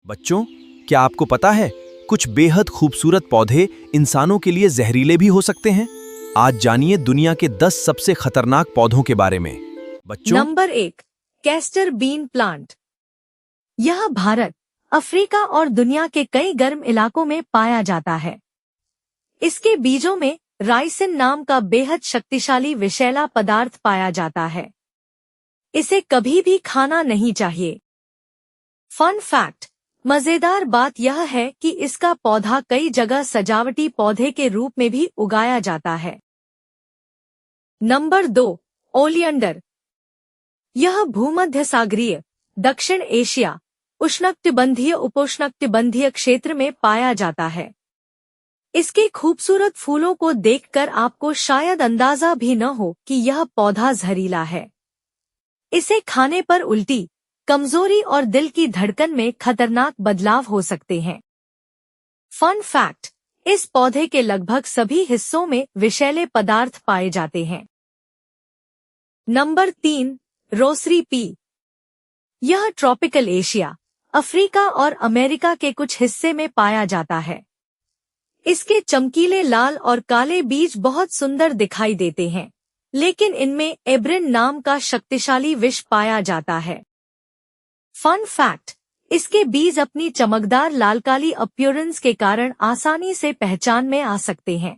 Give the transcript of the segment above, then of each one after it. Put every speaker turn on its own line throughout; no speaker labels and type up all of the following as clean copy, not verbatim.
बच्चों, क्या आपको पता है कुछ बेहद खूबसूरत पौधे इंसानों के लिए जहरीले भी हो सकते हैं। आज जानिए दुनिया के 10 सबसे खतरनाक पौधों के बारे में। बच्चों,
नंबर 1, कैस्टर बीन प्लांट। यह भारत, अफ्रीका और दुनिया के कई गर्म इलाकों में पाया जाता है। इसके बीजों में राइसिन नाम का बेहद शक्तिशाली विषैला पदार्थ पाया जाता है। इसे कभी भी खाना नहीं चाहिए। फन फैक्ट, मजेदार बात यह है कि इसका पौधा कई जगह सजावटी पौधे के रूप में भी उगाया जाता है। Number 2, oleander. यह भूमध्य सागरीय, दक्षिण एशिया, उष्णकटिबंधीय उपोष्णकटिबंधीय क्षेत्र में पाया जाता है। इसके खूबसूरत फूलों को देखकर आपको शायद अंदाजा भी न हो कि यह पौधा जहरीला है। इसे खाने पर उल्टी, कमजोरी और दिल की धड़कन में खतरनाक बदलाव हो सकते हैं। फन फैक्ट, इस पौधे के लगभग सभी हिस्सों में विषैले पदार्थ पाए जाते हैं। Number 3, Rossari P. यह ट्रॉपिकल एशिया, अफ्रीका और अमेरिका के कुछ हिस्से में पाया जाता है। इसके चमकीले लाल और काले बीज बहुत सुंदर दिखाई देते हैं, लेकिन इनमें एब्रिन नाम का शक्तिशाली विष पाया जाता है। फन फैक्ट, इसके बीज अपनी चमकदार लाल काली अपीयरेंस के कारण आसानी से पहचान में आ सकते हैं।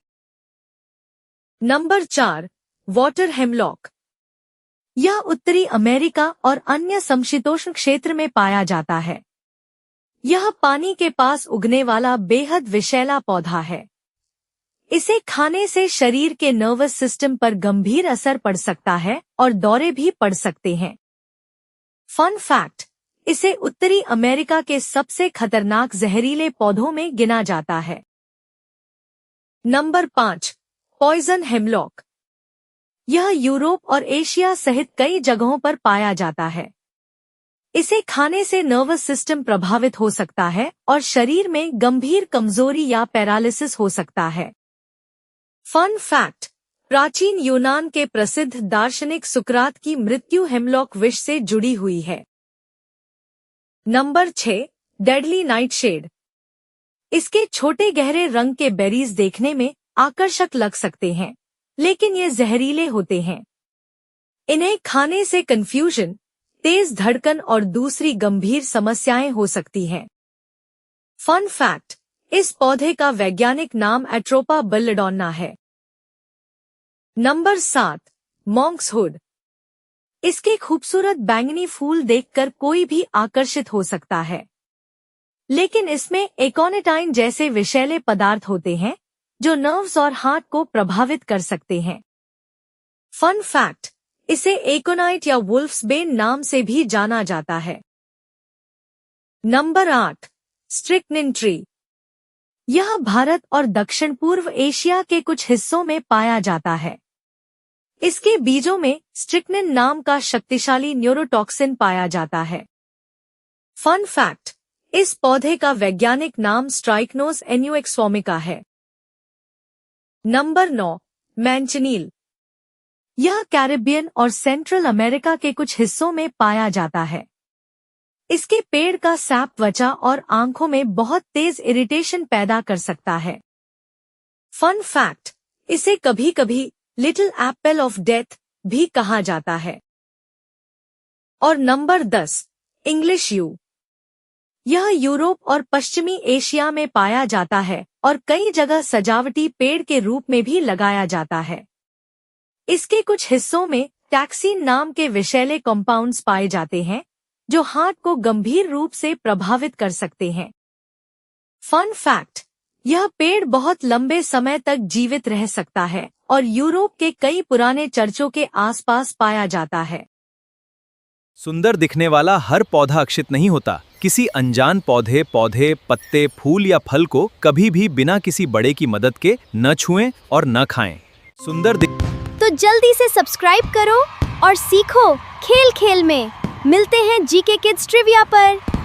Number 4, water hemlock. यह उत्तरी अमेरिका और अन्य समशीतोष्ण क्षेत्र में पाया जाता है। यह पानी के पास उगने वाला बेहद विषैला पौधा है। इसे खाने से शरीर के नर्वस सिस्टम पर गंभीर असर पड़ सकता है और दौरे भी पड़ सकते हैं। फन फैक्ट, इसे उत्तरी अमेरिका के सबसे खतरनाक जहरीले पौधों में गिना जाता है। Number 5, poison hemlock. यह यूरोप और एशिया सहित कई जगहों पर पाया जाता है। इसे खाने से नर्वस सिस्टम प्रभावित हो सकता है और शरीर में गंभीर कमजोरी या पैरालिसिस हो सकता है। फन फैक्ट, प्राचीन यूनान के प्रसिद्ध दार्शनिक सुकरात की मृत्यु हेमलॉक विष से जुड़ी हुई है। Number 6, deadly nightshade. इसके छोटे गहरे रंग के बेरीज देखने में आकर्षक लग सकते हैं, लेकिन ये जहरीले होते हैं। इन्हें खाने से कंफ्यूजन, तेज धड़कन और दूसरी गंभीर समस्याएं हो सकती हैं। फन फैक्ट, इस पौधे का वैज्ञानिक नाम एट्रोपा बेलेडोना है। नंबर 7, मॉन्क्सहुड। इसके खूबसूरत बैंगनी फूल देखकर कोई भी आकर्षित हो सकता है, लेकिन इसमें एकोनिटाइन जैसे विषैले पदार्थ होते हैं जो नर्व्स और हार्ट को प्रभावित कर सकते हैं। फन फैक्ट, इसे एकोनाइट या वुल्फ्सबेन नाम से भी जाना जाता है। Number 8, strychnine tree. यह भारत और दक्षिण पूर्व एशिया के कुछ हिस्सों में पाया जाता है। इसके बीजों में स्ट्रिक्निन नाम का शक्तिशाली न्यूरोटॉक्सिन पाया जाता है। फन फैक्ट, इस पौधे का वैज्ञानिक नाम स्ट्राइकनोस एन्यूएक्सफॉर्मिका है। नंबर 9, मैंचनील। यह कैरिबियन और सेंट्रल अमेरिका के कुछ हिस्सों में पाया जाता है। इसके पेड़ का सैप त्वचा और आंखों में बहुत तेज इरिटेशन पैदा कर सकता है। फन फैक्ट, इसे कभी कभी लिटिल एप्पल ऑफ डेथ भी कहा जाता है। और नंबर 10, इंग्लिश यू। यह यूरोप और पश्चिमी एशिया में पाया जाता है और कई जगह सजावटी पेड़ के रूप में भी लगाया जाता है। इसके कुछ हिस्सों में टैक्सीन नाम के विषैले कंपाउंड्स पाए जाते हैं जो हार्ट को गंभीर रूप से प्रभावित कर सकते हैं। फन फैक्ट, यह पेड़ बहुत लंबे समय तक जीवित रह सकता है और यूरोप के कई पुराने चर्चों के आसपास पाया जाता है।
सुंदर दिखने वाला हर पौधा अक्षित नहीं होता। किसी अनजान पौधे, पत्ते, फूल या फल को कभी भी बिना किसी बड़े की मदद के न छुएं और न खाएं।
तो जल्दी से सब्सक्राइब करो और सीखो खेल खेल में। मिलते हैं जीके किड्स ट्रिविया पर।